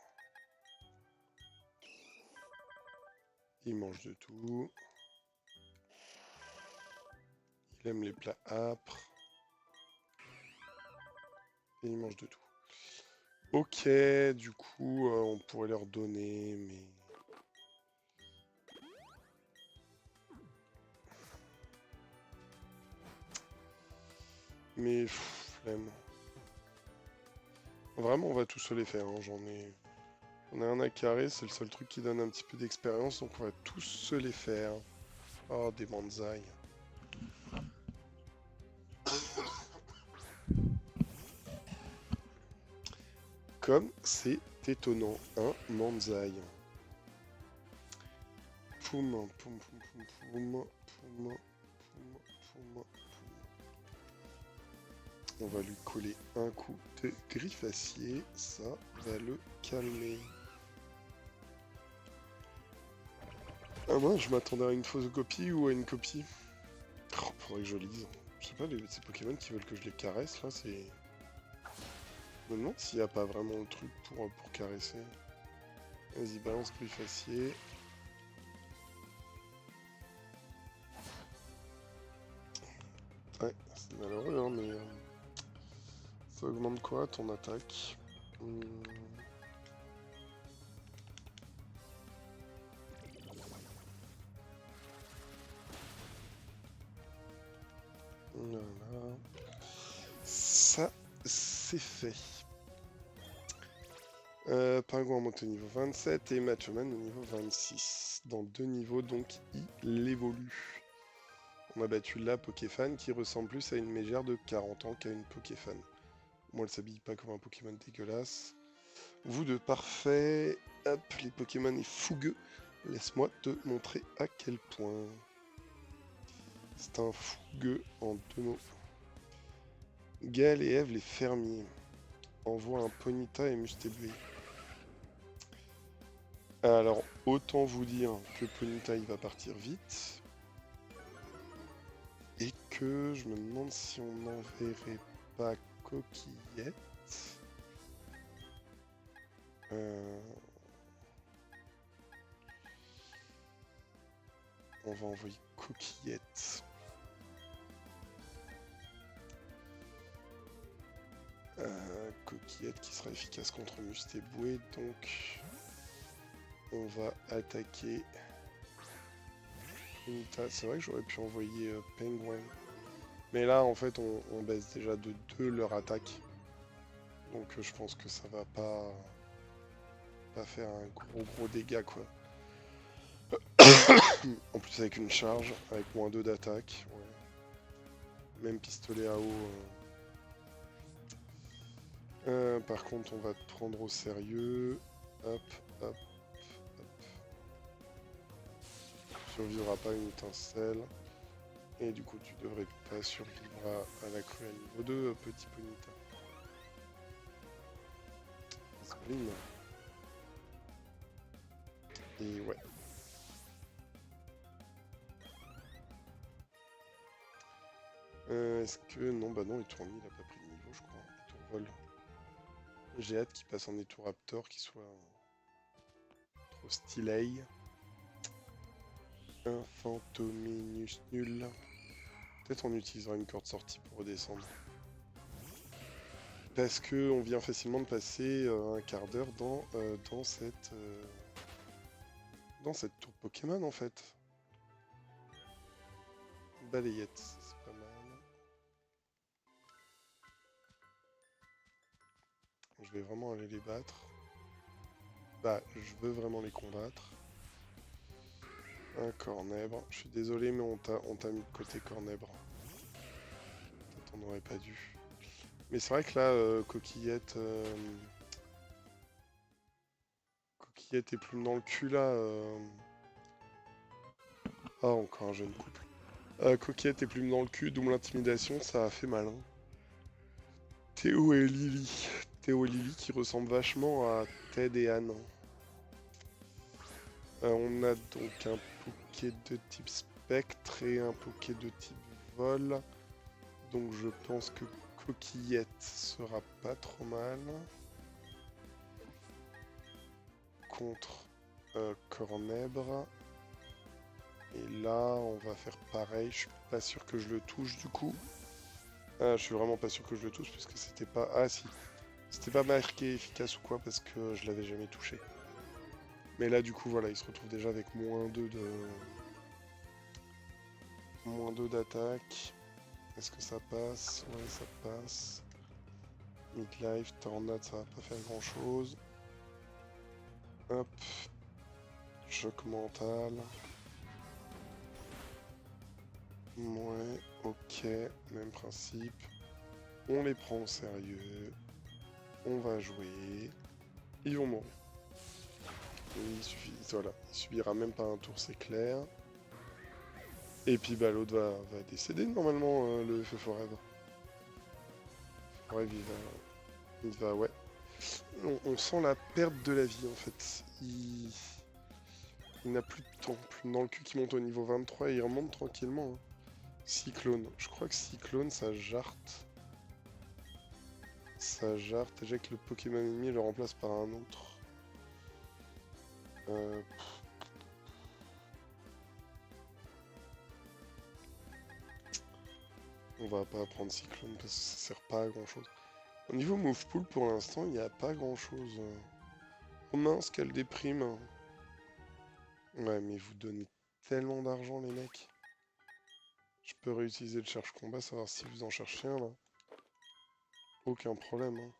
Il mange de tout. Il aime les plats âpres. Et il mange de tout. Ok, du coup, on pourrait leur donner, mais... Mais, flemme. Vraiment, on va tous se les faire, hein, On a un à carré, c'est le seul truc qui donne un petit peu d'expérience, donc on va tous se les faire. Oh, des manzai. Comme c'est étonnant, un manzai. Poum, poum, poum, poum, poum, poum, poum, poum. On va lui coller un coup de griffacier, ça va le calmer. Ah moi je m'attendais à une fausse copie ou à une copie. Oh, faudrait que je lise. Je sais pas, ces Pokémon qui veulent que je les caresse là, c'est... Je me demande s'il n'y a pas vraiment le truc pour caresser. Vas-y, balance griffacier. Ouais, c'est malheureux hein, mais... ça augmente quoi ton attaque? Voilà. Ça, c'est fait. Pingouin monte au niveau 27 et Machoman au niveau 26. Dans 2 niveaux, donc il évolue. On a battu la Pokéfan qui ressemble plus à une mégère de 40 ans qu'à une Pokéfan. Moi, elle s'habille pas comme un Pokémon dégueulasse. Vous deux, parfait. Hop, les Pokémon est fougueux. Laisse-moi te montrer à quel point. C'est un fougueux en 2 mots. Gaël et Eve, les fermiers, envoient un Ponyta et Mustébué. Alors, autant vous dire que Ponyta il va partir vite. Et que je me demande si on n'enverrait pas Coquillette. On va envoyer Coquillette. Coquillette qui sera efficace contre Mustébué. Donc, on va attaquer Ponyta. C'est vrai que j'aurais pu envoyer Penguin. Mais là, en fait, on baisse déjà de 2 leur attaque. Donc je pense que ça va pas faire un gros dégât, quoi. En plus avec une charge, avec -2 d'attaque. Ouais. Même pistolet à eau. Par contre, on va te prendre au sérieux. Hop, hop, hop. Tu survivras pas à une étincelle. Et du coup, tu devrais pas survivre à la crue à niveau 2, petit Ponyta. Spleen. Et ouais. Est-ce que... Non, bah non, Étourmi, il a pas pris de niveau, je crois. Étourvol. J'ai hâte qu'il passe en Étouraptor, qu'il soit trop stylé. Un Fantominus nul. Peut-être on utilisera une corde sortie pour redescendre. Parce que on vient facilement de passer un quart d'heure dans cette tour Pokémon en fait. Balayette, c'est pas mal. Je vais vraiment aller les battre. Bah, je veux vraiment les combattre. un cornèbre. Je suis désolé, mais on t'a mis de côté cornèbre. Peut-être on n'aurait pas dû. Mais c'est vrai que là, coquillette... Coquillette et plume dans le cul, là... Ah, encore un jeune couple. Coquillette et plume dans le cul, double intimidation, ça a fait mal. Hein. Théo et Lily. Théo et Lily qui ressemblent vachement à Ted et Anne. On a donc un Poké de type spectre et un Poké de type vol. Donc je pense que Coquillette sera pas trop mal. Contre Cornèbre. Et là, on va faire pareil. Je suis pas sûr que je le touche du coup. Ah, je suis vraiment pas sûr que je le touche parce que c'était pas... Ah si. C'était pas marqué efficace ou quoi parce que je l'avais jamais touché. Mais là du coup voilà, il se retrouve déjà avec -2 de... -2 d'attaque. Est-ce que ça passe? Ouais, ça passe. Midlife, tornade, ça va pas faire grand chose. Hop. Choc mental. Ouais, ok, même principe. On les prend au sérieux. On va jouer. Ils vont mourir. Il suffit, voilà, il subira même pas un tour, c'est clair. Et puis bah l'autre va décéder normalement, le feu forever. Forever, il va, ouais. On sent la perte de la vie en fait. Il n'a plus de temps, plus dans le cul qui monte au niveau 23 et il remonte tranquillement. Hein. Cyclone, je crois que Cyclone ça jarte. Ça jarte, déjà que le Pokémon ennemi le remplace par un autre. On va pas prendre Cyclone parce que ça sert pas à grand chose. Au niveau Move Pool pour l'instant il n'y a pas grand chose. Oh mince, quelle déprime. Ouais mais vous donnez tellement d'argent les mecs. Je peux réutiliser le cherche combat, savoir si vous en cherchez un là. Aucun problème. Hein.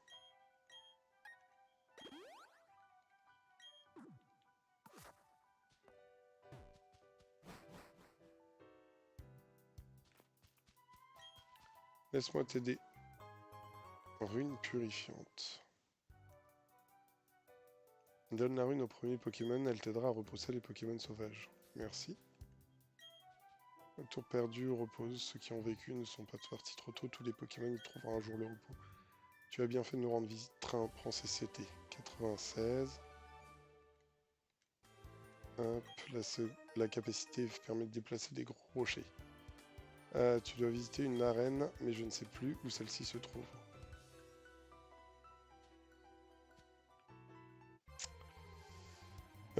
Laisse-moi t'aider. Rune purifiante. Donne la rune au premier Pokémon, elle t'aidera à repousser les Pokémon sauvages. Merci. Le tour perdu repose. Ceux qui ont vécu ne sont pas partis trop tôt. Tous les Pokémon y trouveront un jour le repos. Tu as bien fait de nous rendre visite. Train, prends CCT. 96. Hop, la capacité permet de déplacer des gros rochers. Tu dois visiter une arène, mais je ne sais plus où celle-ci se trouve.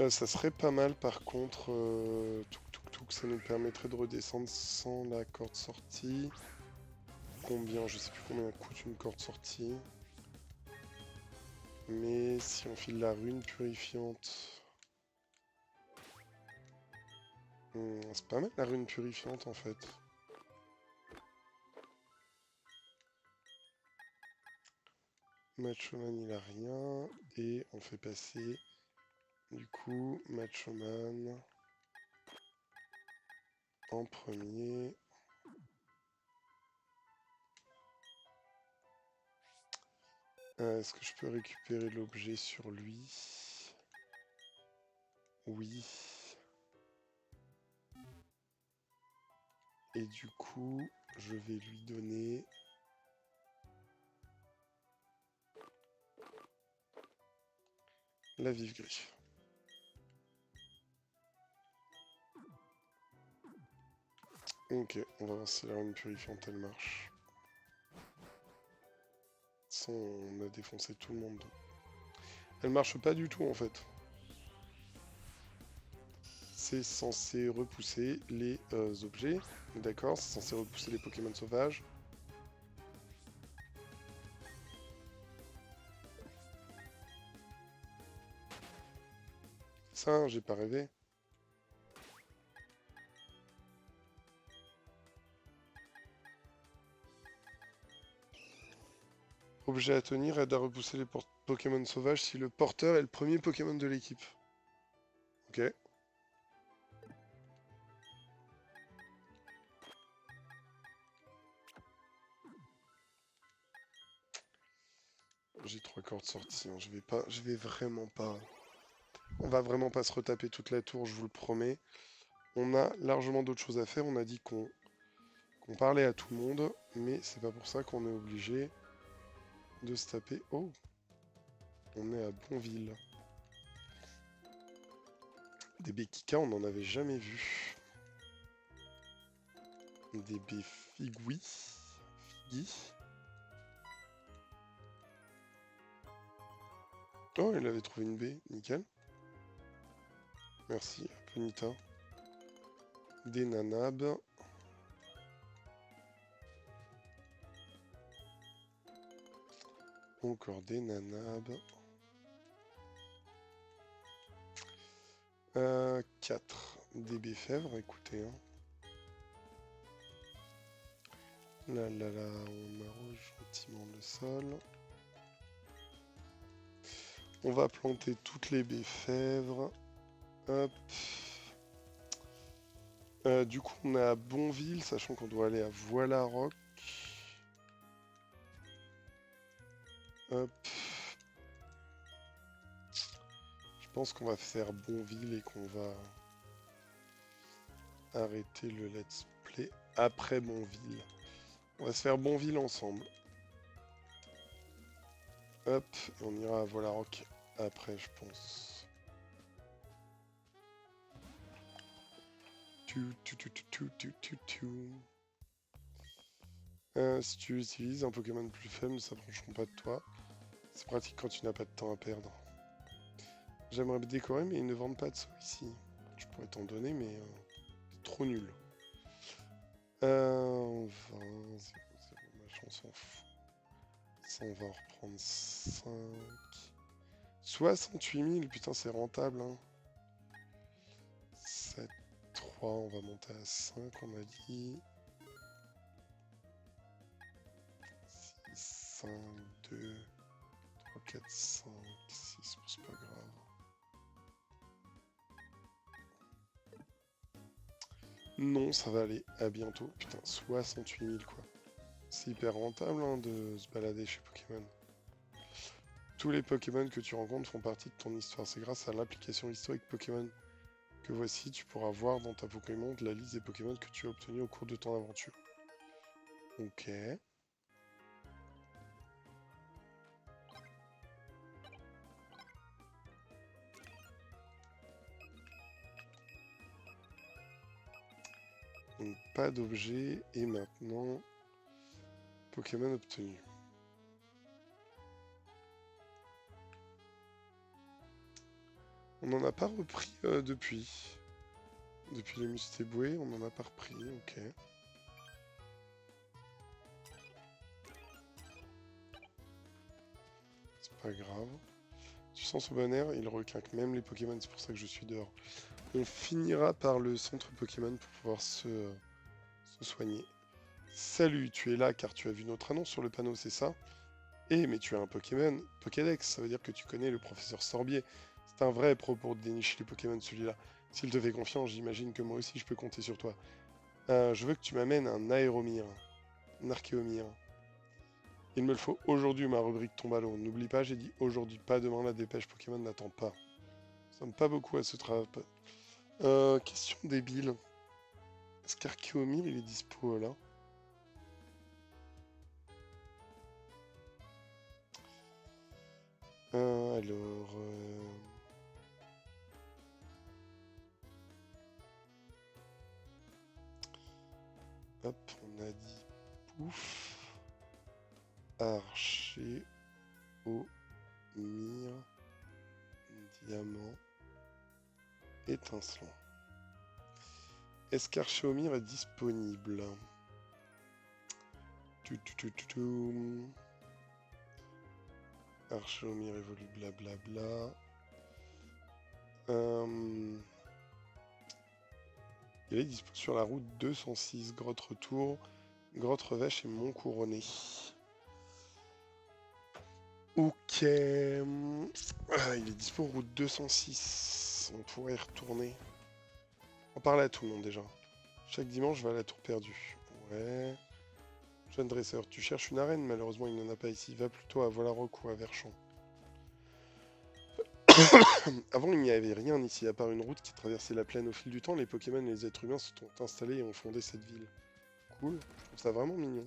Ça serait pas mal par contre, ça nous permettrait de redescendre sans la corde sortie. Combien? Je sais plus combien coûte une corde sortie. Mais si on file la rune purifiante... c'est pas mal la rune purifiante en fait. Machoman il a rien. Et on fait passer du coup Machoman en premier. Est-ce que je peux récupérer l'objet sur lui? Oui. Et du coup, je vais lui donner... la vive griffe. Ok, on va voir si la rune purifiante elle marche. Sans, on a défoncé tout le monde. Elle marche pas du tout en fait. C'est censé repousser les objets. D'accord, c'est censé repousser les Pokémon sauvages. Ça, j'ai pas rêvé. Objet à tenir aide à repousser les Pokémon sauvages si le porteur est le premier Pokémon de l'équipe. Ok. J'ai 3 cordes sorties, hein. Je vais vraiment pas... On va vraiment pas se retaper toute la tour, je vous le promets. On a largement d'autres choses à faire. On a dit qu'on parlait à tout le monde, mais c'est pas pour ça qu'on est obligé de se taper. Oh, on est à Bonville. Des Bekika, on n'en avait jamais vu. Des Befigui. Figui. Oh, il avait trouvé une baie, nickel. Merci, Ponita. Des nanabes. Encore des nanabes. 4. Des béfèvres, écoutez. Hein. Là, on arrose gentiment le sol. On va planter toutes les béfèvres. Hop. Du coup, on est à Bonville, sachant qu'on doit aller à Voilaroc. Hop. Je pense qu'on va faire Bonville et qu'on va arrêter le let's play après Bonville. On va se faire Bonville ensemble. Hop, et on ira à Voilaroc après, je pense. Si tu utilises un Pokémon plus faible, ne s'approcheront pas de toi. C'est pratique quand tu n'as pas de temps à perdre. J'aimerais me décorer, mais ils ne vendent pas de saut ici. Je pourrais t'en donner, mais c'est trop nul. 20, 0, 0, machin, on s'en fout. Ça, on va en reprendre 5. 68 000, putain, c'est rentable. Hein. 7, 3, on va monter à 5, on a dit. 6, 5, 2, 3, 4, 5, 6, c'est pas grave. Non, ça va aller. À bientôt. Putain, 68 000 quoi. C'est hyper rentable hein, de se balader chez Pokémon. Tous les Pokémon que tu rencontres font partie de ton histoire. C'est grâce à l'application historique Pokémon que voici, tu pourras voir dans ta Pokémon la liste des Pokémon que tu as obtenus au cours de ton aventure. Ok. Donc pas d'objet et maintenant Pokémon obtenu. On n'en a pas repris depuis. Depuis les Mustéboués, on n'en a pas repris, ok. C'est pas grave. Tu sens son bon air, il requinque même les Pokémon, c'est pour ça que je suis dehors. On finira par le centre Pokémon pour pouvoir se soigner. Salut, tu es là car tu as vu notre annonce sur le panneau, c'est ça? Eh, mais tu as un Pokémon Pokédex, ça veut dire que tu connais le professeur Sorbier. C'est un vrai pro pour dénicher les Pokémon, celui-là. S'il te fait confiance, j'imagine que moi aussi je peux compter sur toi. Je veux que tu m'amènes un Aéromire. Un Archéomire. Il me le faut aujourd'hui, ma rubrique tombe à l'eau. N'oublie pas, j'ai dit aujourd'hui, pas demain, la dépêche Pokémon n'attend pas. Nous sommes pas beaucoup à ce travail. Question débile. Est-ce qu'Archéomire, il est dispo là? Alors... Hop, on a dit pouf. Archer au mire. Diamant. Étincelant. Est-ce qu'Archéomire est disponible? Archéomire évolue blablabla. Il est dispo sur la route 206, Grotte Retour, Grotte Revêche et Mont Couronné. Ok. Il est dispo route 206. On pourrait y retourner. On parle à tout le monde déjà. Chaque dimanche, je vais à la tour perdue. Ouais. Je Jeune dresseur, tu cherches une arène, malheureusement il n'en a pas ici. Va plutôt à Volaroc ou à Verchamp. Avant, il n'y avait rien ici, à part une route qui traversait la plaine. Au fil du temps, les Pokémon et les êtres humains se sont installés et ont fondé cette ville. Cool, je trouve ça vraiment mignon.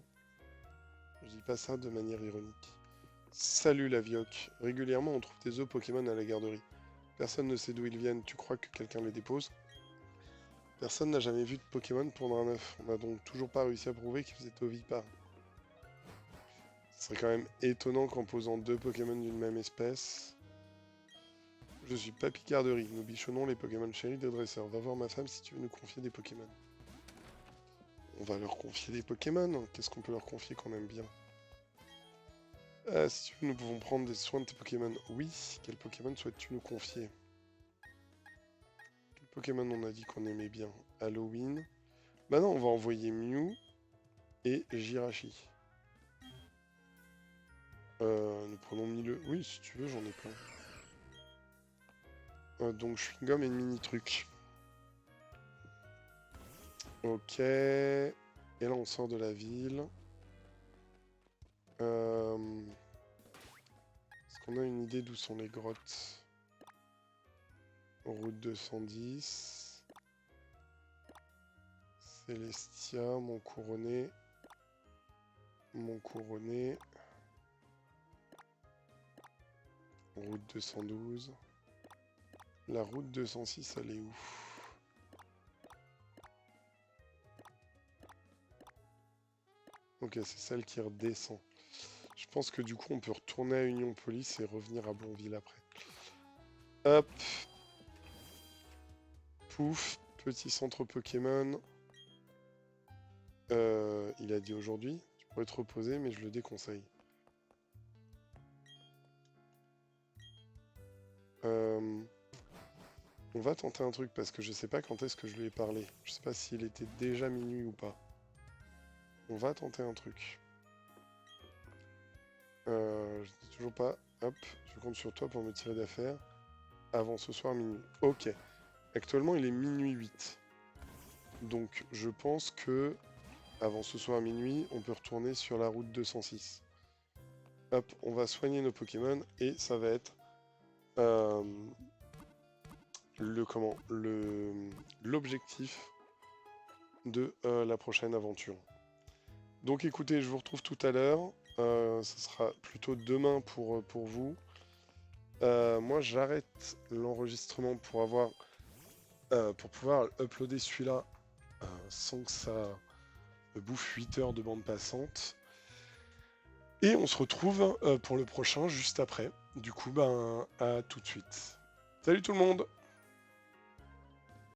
Je dis pas ça de manière ironique. Salut la Vioque. Régulièrement, on trouve des œufs Pokémon à la garderie. Personne ne sait d'où ils viennent, tu crois que quelqu'un les dépose? Personne n'a jamais vu de Pokémon pondre un œuf. On n'a donc toujours pas réussi à prouver qu'ils étaient ovipares. Ce serait quand même étonnant qu'en posant 2 Pokémon d'une même espèce... Je suis pas Picarderie, nous bichonnons les Pokémon chéris de dresseurs. Va voir ma femme si tu veux nous confier des Pokémon. On va leur confier des Pokémon. Qu'est-ce qu'on peut leur confier qu'on aime bien? Si tu veux, nous pouvons prendre des soins de tes Pokémon. Oui, quel Pokémon souhaites-tu nous confier? Quel Pokémon on a dit qu'on aimait bien? Halloween. Bah non, on va envoyer Mew et Jirachi. Nous prenons Mille. Oui, si tu veux, j'en ai plein. Donc chewing-gum et mini truc. Ok. Et là on sort de la ville. Est-ce qu'on a une idée d'où sont les grottes? Route 210. Célestia, mon couronné. Mon couronné. Route 212. La route 206, elle est où? Ok, c'est celle qui redescend. Je pense que du coup, on peut retourner à Union Police et revenir à Blonville après. Hop. Pouf. Petit centre Pokémon. Il a dit aujourd'hui. Tu pourrais te reposer, mais je le déconseille. On va tenter un truc parce que je sais pas quand est-ce que je lui ai parlé. Je sais pas s'il était déjà minuit ou pas. On va tenter un truc. Je dis toujours pas. Hop, je compte sur toi pour me tirer d'affaire. Avant ce soir minuit. Ok. Actuellement il est minuit 8. Donc je pense que avant ce soir minuit, on peut retourner sur la route 206. Hop, on va soigner nos Pokémon et ça va être l'objectif de la prochaine aventure. Donc écoutez, je vous retrouve tout à l'heure. Ce sera plutôt demain pour vous. Moi j'arrête l'enregistrement pour pouvoir uploader celui-là sans que ça bouffe 8 heures de bande passante. Et on se retrouve pour le prochain juste après. Du coup, ben à tout de suite. Salut tout le monde!